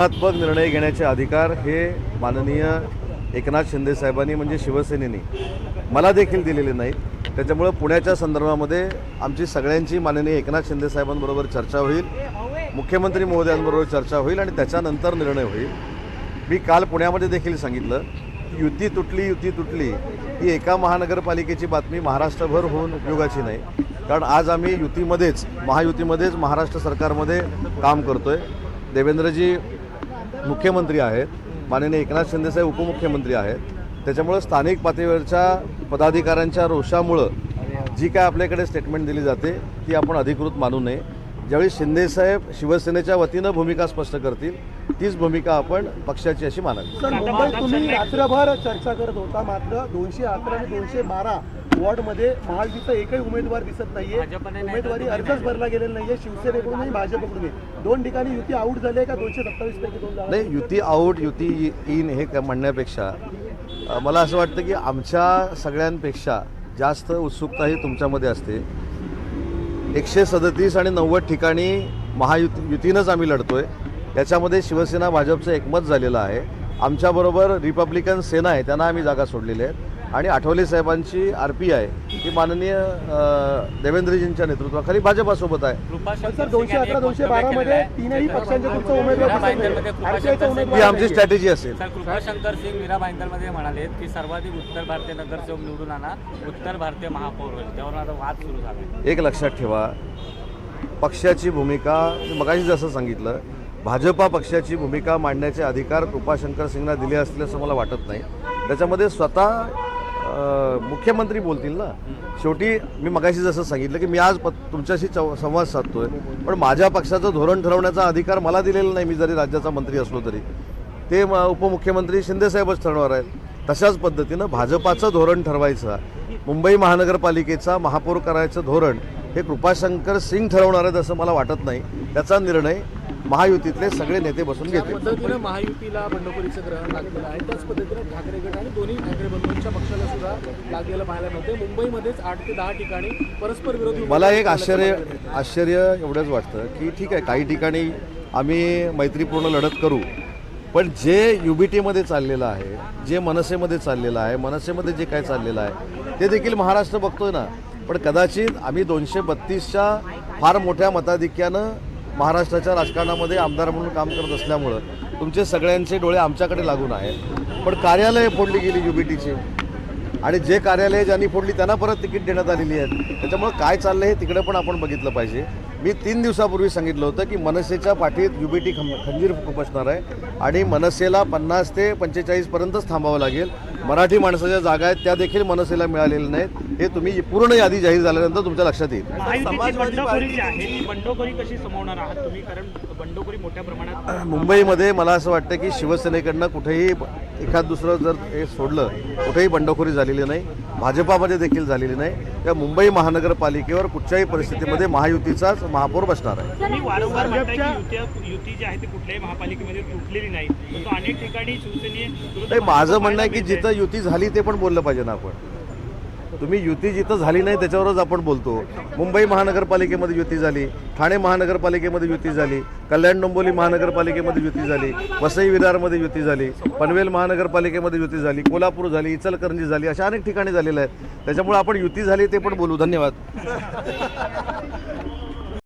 धोरणात्मक निर्णय घेण्याचे अधिकार हे माननीय एकनाथ शिंदे साहेबांनी म्हणजे शिवसेनेने मला देखील दिलेले नाहीत। त्याच्यामुळे पुण्याच्या संदर्भामध्ये आमची सगळ्यांची माननीय एकनाथ शिंदे साहेबांबरोबर चर्चा होईल, मुख्यमंत्री महोदयांबरोबर चर्चा होईल आणि त्याच्यानंतर निर्णय होईल। मी काल पुण्यामध्ये देखील सांगितलं, युती तुटली ही एका महानगरपालिकेची बातमी महाराष्ट्रभर होऊन उपयोगाची नाही, कारण आज आम्ही महायुतीमध्येच महाराष्ट्र सरकारमध्ये काम करतोय। देवेंद्रजी मुख्यमंत्री आहेत, माननीय एकनाथ शिंदे साहेब उपमुख्यमंत्री आहेत। त्याच्यामुळे स्थानिक पातळीवरच्या पदाधिकाऱ्यांच्या रोषामुळे जी काय आपल्याकडे स्टेटमेंट दिली जाते ती आपण अधिकृत मानू नये। ज्यावेळी शिंदे साहेब शिवसेनेच्या वतीनं भूमिका स्पष्ट करतील तीच भूमिका आपण पक्षाची अशी मानावी। सर, मुंबईत तुम्ही रात्रभर चर्चा करत होता, मात्र 211 आणि 212 वॉर्डमध्ये महायुतीचा एकही उमेदवार दिसत नाहीये। उमेदवारी अर्जच भरला गेलेला नाहीये, शिवसेनेकडून आणि भाजपकडून। दोन ठिकाणी युती आऊट झाली आहे का? 227 पैकी 2 जागा नाही, युती आऊट युती इन हे म्हणण्यापेक्षा मला असं वाटतं की आमच्या सगळ्यांपेक्षा जास्त उत्सुकता ही तुमच्यामध्ये असते। 137 आणि 90 ठिकाणी युतीनंच आम्ही लढतोय। याच्यामध्ये शिवसेना भाजपचं एकमत झालेलं आहे। आमच्याबरोबर रिपब्लिकन सेना आहे, त्यांना आम्ही जागा सोडलेल्या आहेत आणि आठवले साहेबांची RPI ही माननीय देवेंद्रजींच्या नेतृत्वाखाली भाजपासोबत आहे। सर, 211 212 मध्ये तीनही पक्षांचे तुमचा उमेदवार ही आमची स्ट्रॅटेजी असेल। कृपाशंकर सिंग मीरा भाईंदरमध्ये म्हणाले की सर्वाधिक उत्तर भारतीय नगरसेवक निवडून आणा, उत्तर भारतीय महापौर होईल। त्यावर आता वाद सुरू झाला। एक लक्षात ठेवा, पक्षाची भूमिका मगाशी जसं सांगितलं, भाजपा पक्षाची भूमिका मांडण्याचे अधिकार कृपाशंकर सिंगना दिले असतील असं मला वाटत नाही। त्याच्यामध्ये स्वतः मुख्यमंत्री बोलतील ना। शेवटी मी मगाशी जसं सांगितलं की मी आज तुमच्याशी संवाद साधतोय, पण माझ्या पक्षाचं धोरण ठरवण्याचा अधिकार मला दिलेला नाही। मी जरी राज्याचा मंत्री असलो तरी ते उपमुख्यमंत्री शिंदेसाहेबच ठरवणार आहेत। तशाच पद्धतीनं भाजपाचं धोरण ठरवायचं, मुंबई महानगरपालिकेचा महापौर करायचं धोरण हे कृपाशंकर सिंग ठरवणार आहेत असं मला वाटत नाही। त्याचा निर्णय महायुतीतले सगळे नेते बसून घेतील। पद्धतीनं महायुतीला बंडखोरीचं ग्रहण लागलेलं आहे, त्याच पद्धतीनं ठाकरे गट आणि दोन्ही ठाकरे बंधूंच्या पक्षाला सुद्धा लागलेलं पाहायला मिळते। मुंबईमध्येच 8 ते 10 ठिकाणी परस्पर विरोधी। मला एक आश्चर्य एवढंच वाटतं की ठीक आहे, काही ठिकाणी आम्ही मैत्रीपूर्ण लढत करू, पण जे UBTमध्ये चाललेलं आहे, जे मनसेमध्ये चाललेलं आहे, मनसेमध्ये जे काय चाललेलं आहे ते देखील महाराष्ट्र बघतोय ना। पण कदाचित आम्ही 232च्या फार मोठ्या मताधिक्यानं महाराष्ट्राच्या राजकारणामध्ये आमदार म्हणून काम करत असल्यामुळं तुमचे सगळ्यांचे डोळे आमच्याकडे लागून आहेत। पण कार्यालय फोडली गेली UBTची, आणि जे कार्यालय ज्यांनी फोडली त्यांना परत तिकीट देण्यात आलेली आहेत। त्याच्यामुळे काय चाललं हे तिकडे पण आपण बघितलं पाहिजे। मी 3 दिवसापूर्वी सांगितलं होतं की मनसेच्या पाठीत UBT खंजीर खुपसणार आहे आणि मनसेला 50 ते 45 पर्यंतच थांबावं लागेल। मराठी माणसाच्या जागा आहेत त्या देखील मनसेला मिळालेल्या नाहीत। हे तुम्ही पूर्ण यादी जाहीर झाल्यानंतर तुमच्या लक्षात येईल। बंडखोरी कशी समवणार आहात तुम्ही? कारण बंडखोरी मोठ्या प्रमाणात मुंबईमध्ये मला असं वाटतं की शिवसेनेकडनं कुठेही एखाद दुसरं जर हे सोडलं, कुठेही बंडखोरी झालेली नाही, भाजपामध्ये देखील झालेली नाही। त्या मुंबई महानगरपालिकेवर कुठच्याही परिस्थितीमध्ये महायुतीचाच महापौर बसणार आहे। युती जी आहे ती कुठल्याही महापालिकेमध्ये तुटलेली नाही, परंतु अनेक ठिकाणी शिवसेने। माझं म्हणणं आहे की जिथं युती झाली ते पण बोललं पाहिजे ना आपण। तुम्ही युती जिथं झाली नाही त्याच्यावरच आपण बोलतो। मुंबई महानगरपालिकेमध्ये युती झाली, ठाणे महानगरपालिकेमध्ये युती झाली, कल्याण डोंबिवली महानगरपालिकेमध्ये युती झाली, वसई विरारमध्ये युती झाली, पनवेल महानगरपालिकेमध्ये युती झाली, कोल्हापूर झाली, इचलकरंजी झाली, अशा अनेक ठिकाणी झालेल्या आहेत। त्याच्यामुळे आपण युती झाली ते पण बोलू। धन्यवाद।